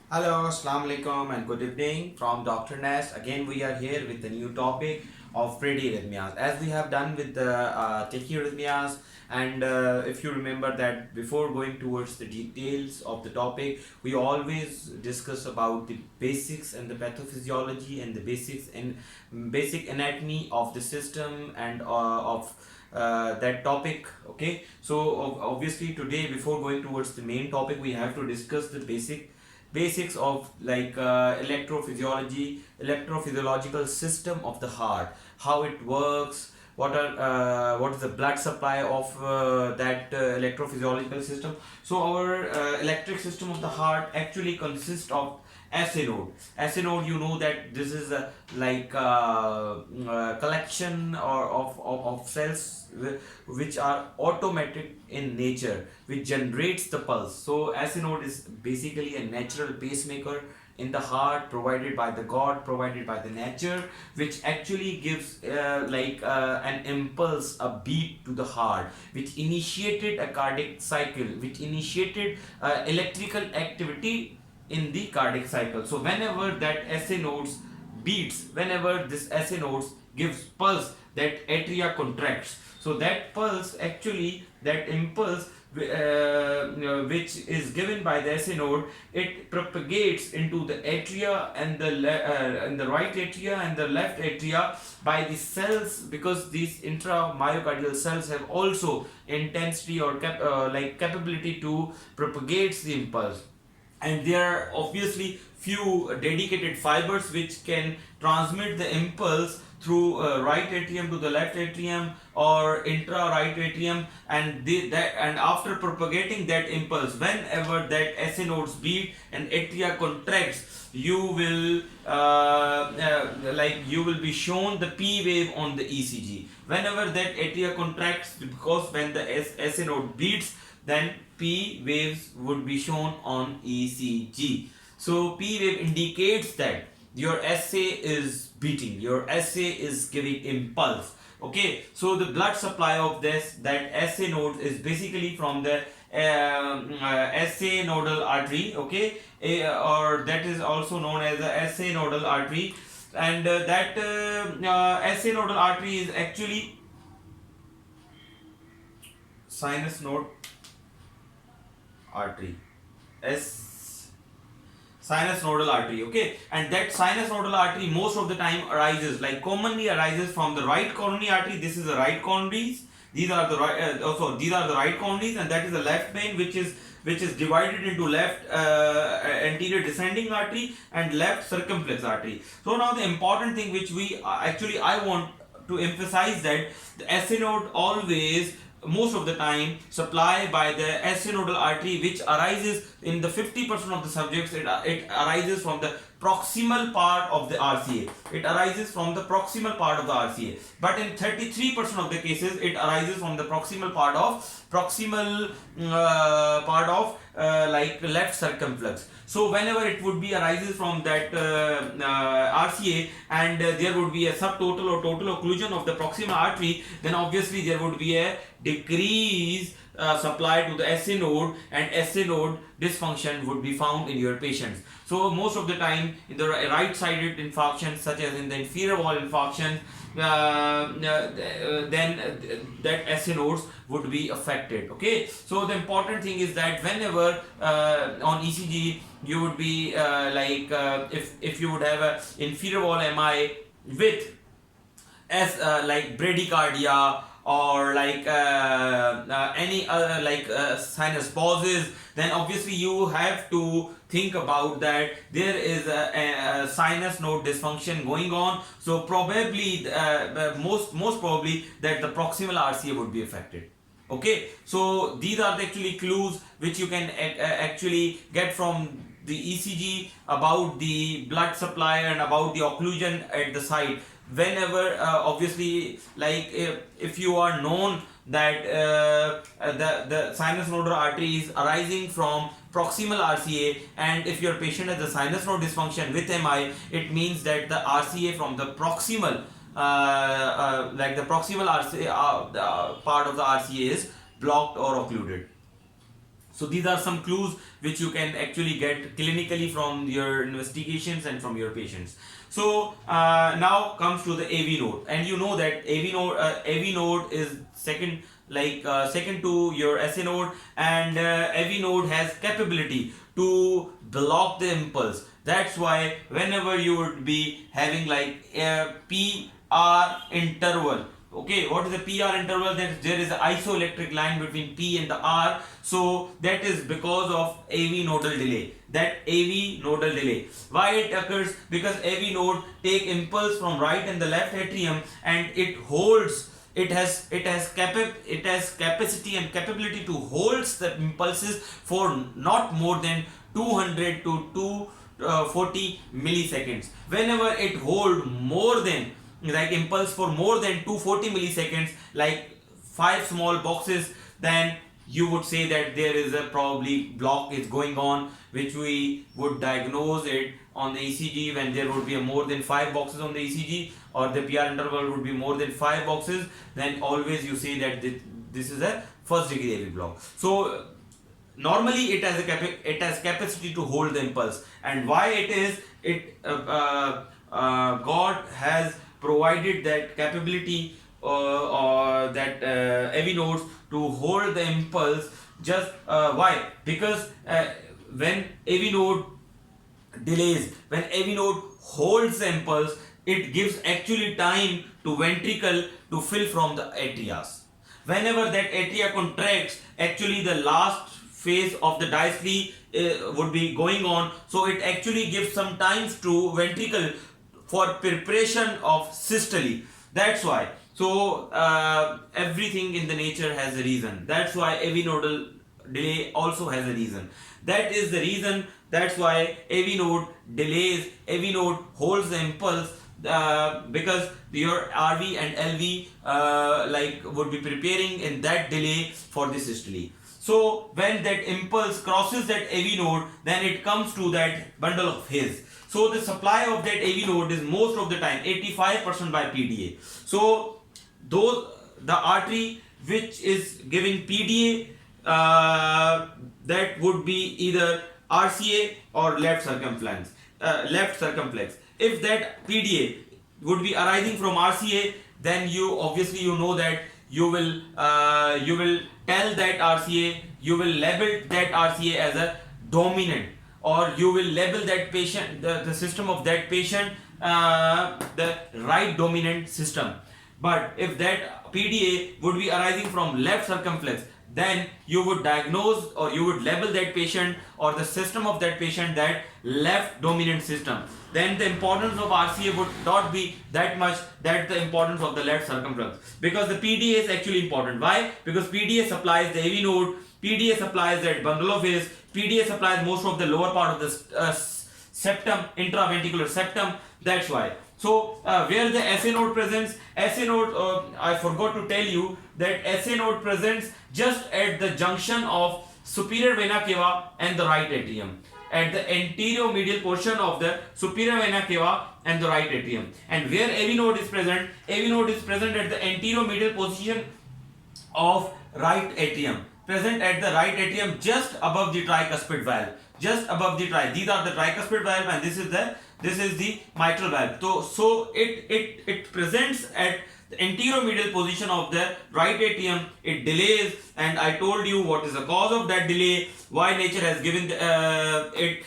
Hello, Assalamu alaikum and good evening from DrNAS. Again, we are here with a new topic of bradyarrhythmias. As we have done with the tachyarrhythmias, and if you remember that before going towards the details of the topic, we always discuss about the basics and the pathophysiology and the basics and basic anatomy of the system and of that topic. Okay, so obviously today, before going towards the main topic, we have to discuss the basics of like electrophysiological system of the heart, how it works, what is the blood supply of that electrophysiological system. So our electric system of the heart actually consists of SA node. SA node, you know that this is a collection of cells which are automatic in nature, which generates the pulse. So SA node is basically a natural pacemaker in the heart, provided by the god, provided by the nature, which actually gives an impulse, a beat to the heart, which initiated a cardiac cycle, which initiated electrical activity in the cardiac cycle. So whenever that SA nodes beats, whenever this SA nodes gives pulse, that atria contracts. So that pulse, actually that impulse which is given by the SA node, it propagates into the atria and the right atria and the left atria by the cells, because these intramyocardial cells have also intensity or capability to propagate the impulse. And there are obviously few dedicated fibers which can transmit the impulse through right atrium to the left atrium or intra right atrium, and after propagating that impulse, whenever that SA nodes beat and atria contracts, you will be shown the P wave on the ECG. Whenever that atria contracts, because when the SA node beats, then P waves would be shown on ECG. So P wave indicates that your SA is beating, your SA is giving impulse. Okay, so the blood supply of that SA node is basically from the SA nodal artery. Okay, or that is also known as the SA nodal artery, and that SA nodal artery is actually sinus node artery, s sinus nodal artery. Okay, and that sinus nodal artery most of the time commonly arises from the right coronary artery. This is the right coronaries, these are the right these are the right coronaries, and that is the left vein, which is divided into left anterior descending artery and left circumflex artery. So now the important thing which I want to emphasize, that the SA node always, most of the time, supply by the SA nodal artery, which arises in the 50% of the subjects. It arises from the proximal part of the RCA. It arises from the proximal part of the RCA. But in 33% of the cases, it arises from the proximal part of left circumflex. So whenever it would be arises from that RCA, and there would be a subtotal or total occlusion of the proximal artery, then obviously there would be a decrease supply to the SA node, and SA node dysfunction would be found in your patients. So most of the time in the right-sided infarctions, such as in the inferior wall infarction, then that SA nodes would be affected. Okay, so the important thing is that whenever on ECG you would be if you would have a inferior wall MI with bradycardia, or any other sinus pauses, then obviously you have to think about that there is a sinus node dysfunction going on. So probably most probably that the proximal RCA would be affected. Okay, so these are the actually clues which you can actually get from the ECG about the blood supply and about the occlusion at the site. Whenever obviously, if you are known that the sinus nodal artery is arising from proximal RCA, and if your patient has the sinus node dysfunction with MI, it means that the RCA from the proximal the proximal RCA part of the RCA is blocked or occluded. So these are some clues which you can actually get clinically from your investigations and from your patients. So now comes to the AV node, and you know that AV node is second, second to your SA node, and AV node has capability to block the impulse. That's why whenever you would be having like a PR interval. Okay, what is the PR interval? That there is an isoelectric line between P and the R. So that is because of AV nodal delay. That AV nodal delay. Why it occurs? Because AV node take impulse from right and the left atrium, and it holds. It has capacity and capability to holds the impulses for not more than 200 to 240 milliseconds. Whenever it hold more than impulse for more than 240 milliseconds, like 5 small boxes, then you would say that there is a probably block is going on, which we would diagnose it on the ECG when there would be a more than 5 boxes on the ECG, or the PR interval would be more than 5 boxes. Then always you say that this is a first degree AV block. So normally it has capacity to hold the impulse, and why it is God has provided that capability or that AV nodes to hold the impulse. Just why? Because when AV node delays, when AV node holds the impulse, it gives actually time to ventricle to fill from the atria. Whenever that atria contracts, actually the last phase of the diastole would be going on, so it actually gives some time to ventricle for preparation of systole. That's why. So everything in the nature has a reason. That's why AV nodal delay also has a reason. That is the reason. That's why AV node delays, AV node holds the impulse, because your RV and LV would be preparing in that delay for the systole. So when that impulse crosses that AV node, then it comes to that bundle of His. So the supply of that AV node is most of the time 85% by PDA. So the artery which is giving PDA, that would be either RCA or left circumflex. If that PDA would be arising from RCA, then you obviously know that you will tell that RCA, you will label that RCA as a dominant, or you will label that patient, the system of that patient, the right dominant system. But if that PDA would be arising from left circumflex, then you would diagnose or you would label that patient or the system of that patient that left dominant system. Then the importance of RCA would not be that much that the importance of the left circumflex, because the PDA is actually important. Why? Because PDA supplies the AV node, PDA supplies that bundle of His, PDA supplies most of the lower part of the septum, intraventricular septum. That's why. So where the SA node presents, SA node, I forgot to tell you that SA node presents just at the junction of superior vena cava and the right atrium, at the anterior medial portion of the superior vena cava and the right atrium. And where AV node is present, AV node is present at the anterior medial position of right atrium, present at the right atrium just above the tricuspid valve, just above the these are the tricuspid valve, and this is the mitral valve. So it presents at the anterior medial position of the right atrium. It delays, and I told you what is the cause of that delay, why nature has given it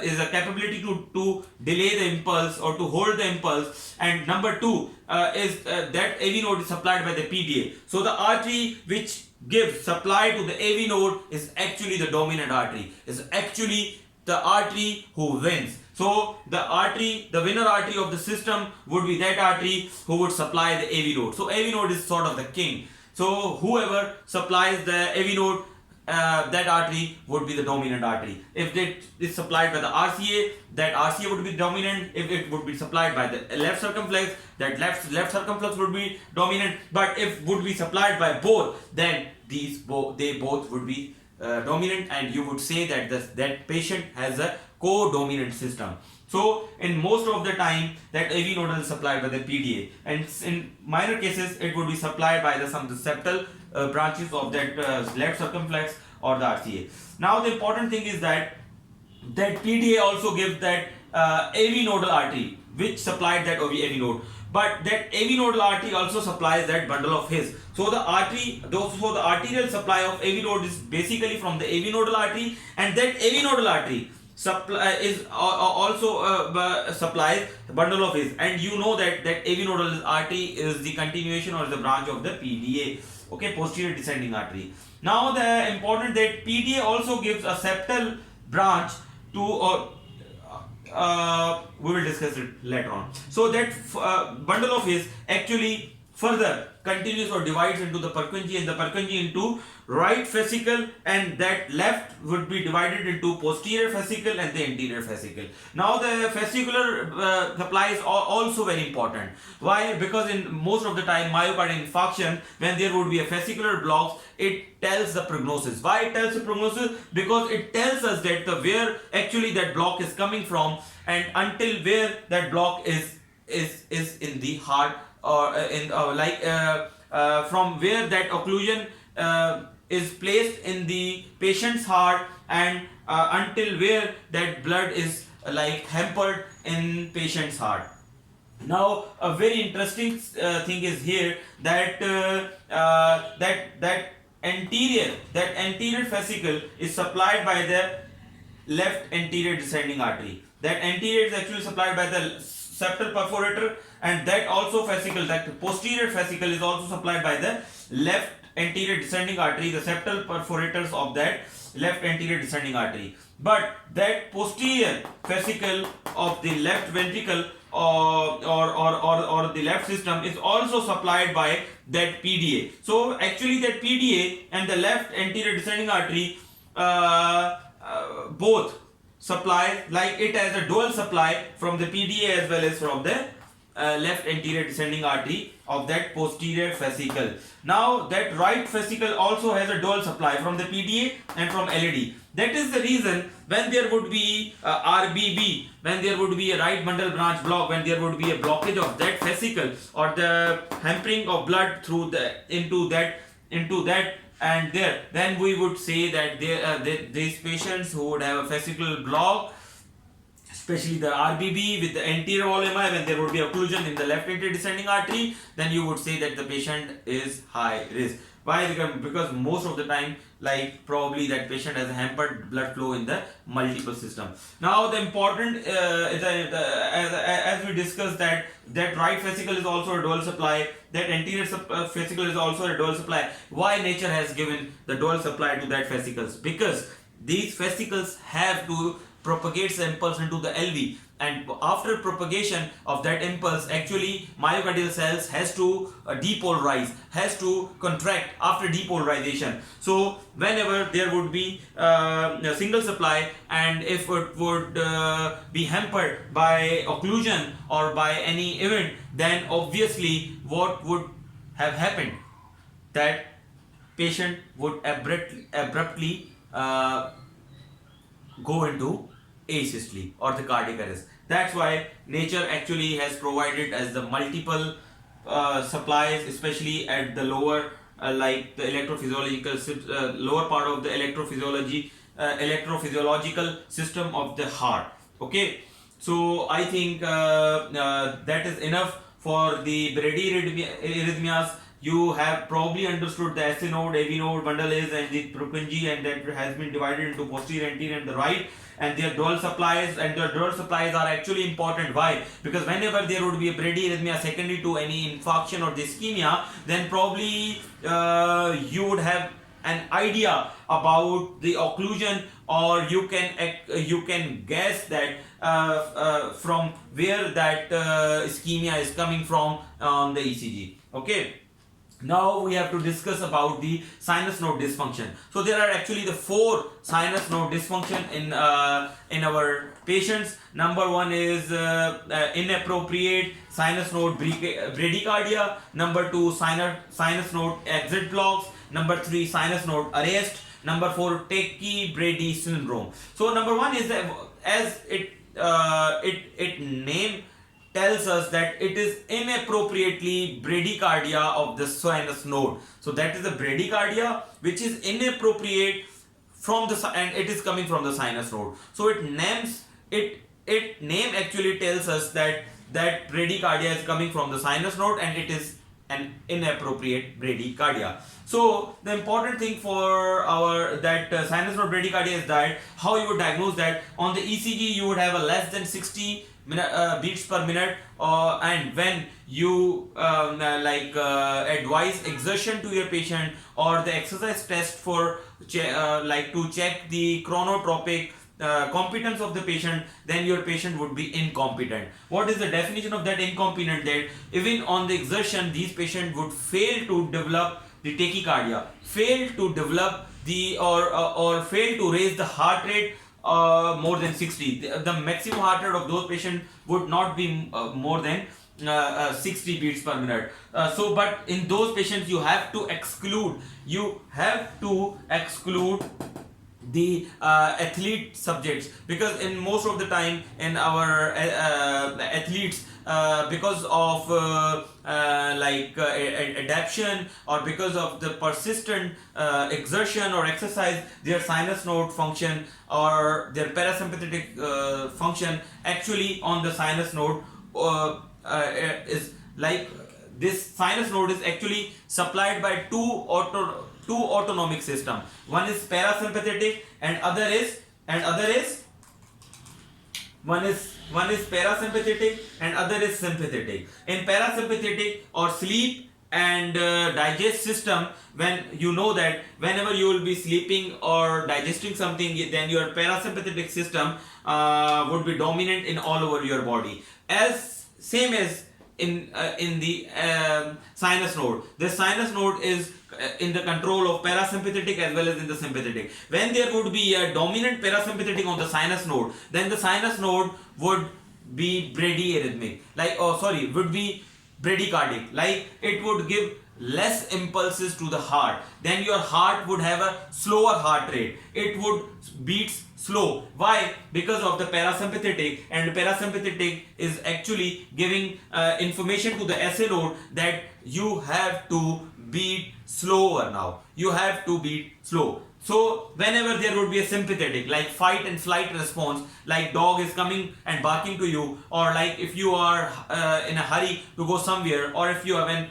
is a capability to delay the impulse or to hold the impulse. And number two is that AV node is supplied by the PDA. So the artery which gives supply to the AV node is actually the dominant artery, is actually the artery who wins. So the artery, the winner artery of the system would be that artery who would supply the AV node. So AV node is sort of the king. So whoever supplies the AV node, that artery would be the dominant artery. If it is supplied by the RCA, that RCA would be dominant. If it would be supplied by the left circumflex, that left circumflex would be dominant. But if would be supplied by both, then they both would be dominant, and you would say that that patient has a co-dominant system. So in most of the time that AV nodal is supplied by the PDA, and in minor cases it would be supplied by some septal branches of that left circumflex or the RCA. Now the important thing is that PDA also gives that AV nodal artery which supplied that AV node, but that AV nodal artery also supplies that bundle of his. So the arterial supply of AV node is basically from the AV nodal artery, and that AV nodal artery also supplies the bundle of his, and you know that AV nodal artery is the continuation or the branch of the PDA, okay, posterior descending artery. Now the important that PDA also gives a septal branch to we will discuss it later on. So that bundle of his actually further continues or divides into the Purkinje, and the Purkinje into right fascicle, and that left would be divided into posterior fascicle and the anterior fascicle. Now the fascicular supply is also very important. Why? Because in most of the time myocardial infarction, when there would be a fascicular block, it tells the prognosis. Why it tells the prognosis? Because it tells us that where actually that block is coming from, and until where that block is in the heart, or from where that occlusion is placed in the patient's heart, and until where that blood is hampered in patient's heart. Now a very interesting thing is here that that anterior fascicle is supplied by the left anterior descending artery. That anterior is actually supplied by the septal perforator, and that also fascicle, that posterior fascicle, is also supplied by the left anterior descending artery, the septal perforators of that left anterior descending artery. But that posterior fascicle of the left ventricle or the left system is also supplied by that PDA. So actually that PDA and the left anterior descending artery both supply, like it as a dual supply from the PDA as well as from the left anterior descending artery of that posterior fascicle. Now that right fascicle also has a dual supply from the PDA and from LAD. That is the reason when there would be RBB, when there would be a right bundle branch block, when there would be a blockage of that fascicle or the hampering of blood through into that and there, then we would say that these patients who would have a fascicle block, especially the RBB with the anterior wall MI, when there would be occlusion in the left anterior descending artery, then you would say that the patient is high risk. Why? Because most of the time, probably that patient has a hampered blood flow in the multiple system. Now the important as we discussed that right fascicle is also a dual supply, that anterior fascicle is also a dual supply. Why nature has given the dual supply to that fascicles? Because these fascicles have to propagate the impulse into the LV, and after propagation of that impulse, actually myocardial cells has to depolarize, has to contract after depolarization. So whenever there would be a single supply, and if it would be hampered by occlusion or by any event, then obviously what would have happened? That patient would abruptly go into asystole or the cardiac arrest. That's why nature actually has provided as the multiple supplies, especially at the lower like the electrophysiological lower part of the electrophysiological system of the heart. Okay, so I think that is enough for the bradyarrhythmias. You have probably understood the SC node, AV node, bundle is, and the Purkinje, and that has been divided into posterior, anterior, and the right, and their dual supplies, and their dual supplies are actually important. Why? Because whenever there would be a bradyarrhythmia secondary to any infarction or the ischemia, then probably you would have an idea about the occlusion, or you can guess that from where that ischemia is coming from on the ECG. Okay. Now we have to discuss about the sinus node dysfunction. So there are actually the 4 sinus node dysfunction in our patients. Number 1 is inappropriate sinus node bradycardia. Number 2, sinus node exit blocks. Number 3, sinus node arrest. Number 4, tachybrady syndrome. So number 1 is as it name tells us that it is inappropriately bradycardia of the sinus node. So that is the bradycardia which is inappropriate from the and it is coming from the sinus node. So it name actually tells us that bradycardia is coming from the sinus node and it is an inappropriate bradycardia. So the important thing for our sinus node bradycardia is that how you would diagnose that. On the ECG you would have a less than 60 beats per minute, and when you advise exertion to your patient or the exercise test for to check the chronotropic competence of the patient, then your patient would be incompetent. What is the definition of that incompetent? That even on the exertion these patients would fail to develop the tachycardia, fail to develop the or fail to raise the heart rate more than 60. The maximum heart rate of those patients would not be more than 60 beats per minute. But in those patients you have to exclude the athlete subjects, because in most of the time in our athletes, because of adaptation or because of the persistent exertion or exercise, their sinus node function or their parasympathetic function actually on the sinus node is like this. Sinus node is actually supplied by two autonomic system. One is parasympathetic and other is parasympathetic and other is sympathetic. In parasympathetic or sleep and digest system, when you know that whenever you will be sleeping or digesting something, then your parasympathetic system would be dominant in all over your body, as same as in the sinus node. The sinus node is in the control of parasympathetic as well as in the sympathetic. When there would be a dominant parasympathetic on the sinus node, then the sinus node would be bradyarrhythmic, would be bradycardic, like it would give less impulses to the heart. Then your heart would have a slower heart rate, it would beats slow. Why? Because of the parasympathetic, and parasympathetic is actually giving information to the SA node that you have to beat slower now. You have to beat slow. So whenever there would be a sympathetic, like fight and flight response, like dog is coming and barking to you, or like if you are in a hurry to go somewhere, or if you have an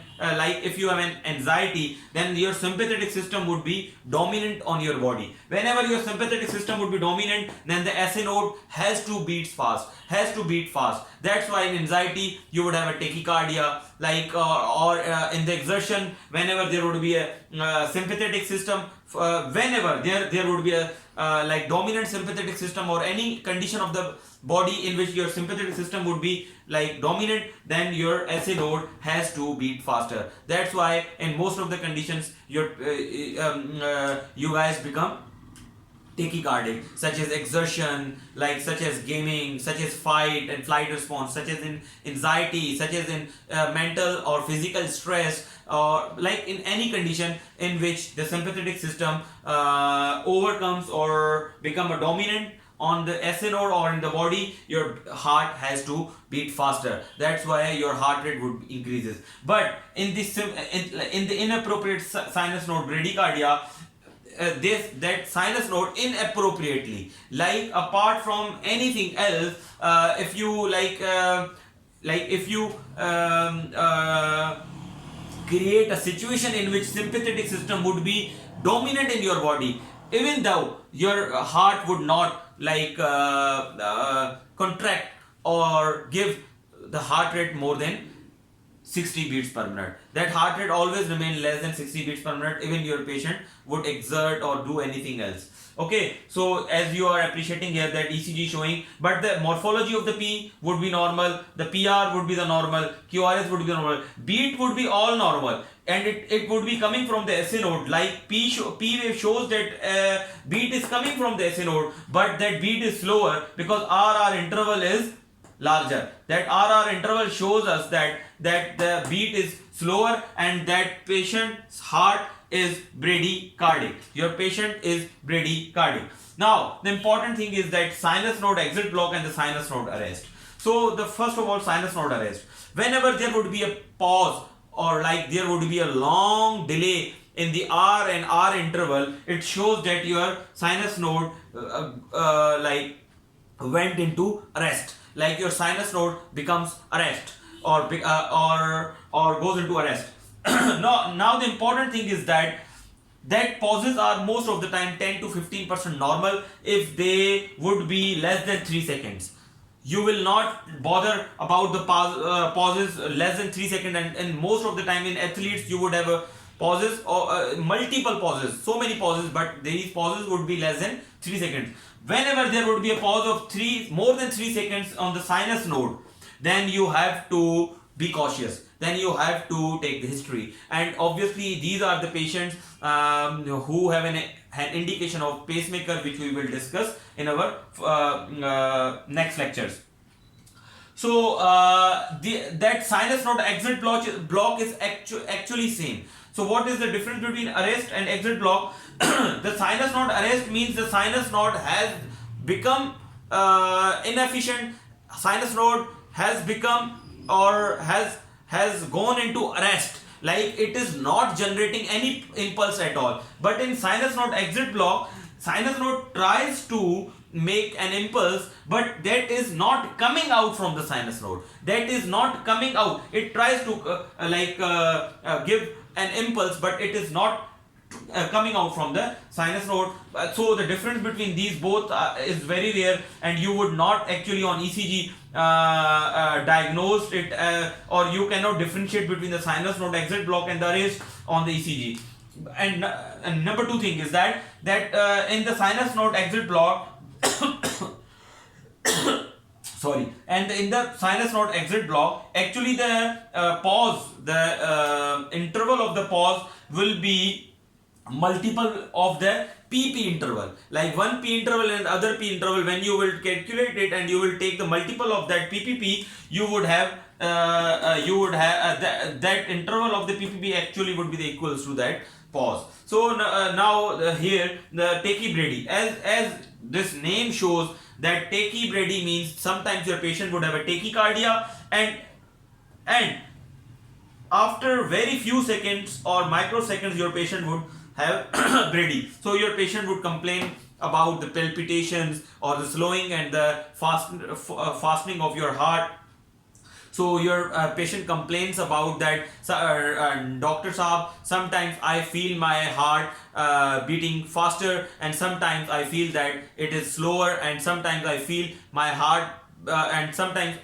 anxiety, then your sympathetic system would be dominant on your body. Whenever your sympathetic system would be dominant, then the SA node has to beat fast. That's why in anxiety you would have a tachycardia, or in the exertion, whenever there would be a sympathetic system, whenever there would be a dominant sympathetic system or any condition of the body in which your sympathetic system would be dominant, then your SA node has to beat faster. That's why in most of the conditions your you guys become tachycardic, such as exertion, such as gaming, such as fight and flight response, such as in anxiety, such as in mental or physical stress, or in any condition in which the sympathetic system overcomes or become a dominant on the SA node or in the body, your heart has to beat faster. That's why your heart rate would increases. But in this in the inappropriate sinus node bradycardia, that sinus node inappropriately, apart from anything else, if you create a situation in which sympathetic system would be dominant in your body, even though your heart would not contract or give the heart rate more than 60 beats per minute. That heart rate always remain less than 60 beats per minute, even your patient would exert or do anything else. Okay, so as you are appreciating here that ECG showing, but the morphology of the P would be normal, the PR would be the normal, QRS would be the normal, beat would be all normal, and it would be coming from the SA node. P wave shows that beat is coming from the SA node, but that beat is slower because RR interval is larger. That RR interval shows us that the beat is slower and that patient's heart is bradycardic. Your patient is bradycardic. Now the important thing is that sinus node exit block and the sinus node arrest. So the first of all, sinus node arrest. Whenever there would be a pause or there would be a long delay in the R and R interval, it shows that your sinus node like went into arrest, like your sinus node becomes arrest, or goes into arrest. Now the important thing is that pauses are most of the time 10 to 15% normal. If they would be less than 3 seconds, you will not bother about the pauses less than 3 seconds, and most of the time in athletes you would have pauses or multiple pauses, so many pauses, but these pauses would be less than 3 seconds. Whenever there would be a pause of more than 3 seconds on the sinus node, then you have to be cautious, then you have to take the history. And obviously these are the patients who have an indication of pacemaker, which we will discuss in our next lectures. So that sinus node exit block is actually same. So what is the difference between arrest and exit block? The sinus node arrest means the sinus node has become inefficient. Sinus node has become or has gone into arrest, like it is not generating any impulse at all. But in sinus node exit block, sinus node tries to make an impulse, but that is not coming out from the sinus node, that is not coming out. It tries to give an impulse, but it is not coming out from the sinus node. So the difference between these both is very rare, and you would not actually on ECG diagnose it, or you cannot differentiate between the sinus node exit block and the arrest on the ECG. And number two thing is that in the sinus node exit block sorry, and in the sinus node exit block, actually the interval of the pause will be multiple of the PP interval, like one P interval and other P interval. When you will calculate it and you will take the multiple of that PPP, you would have that interval of the PPP actually would be the equals to that pause. So now here the tachybrady, as this name shows, that tachybrady means sometimes your patient would have a tachycardia, and after very few seconds or microseconds your patient would have brady. So your patient would complain about the palpitations or the slowing and the fastening of your heart. So your patient complains about that, Dr. Saab, sometimes I feel my heart beating faster, and sometimes I feel that it is slower, and sometimes I feel my heart and sometimes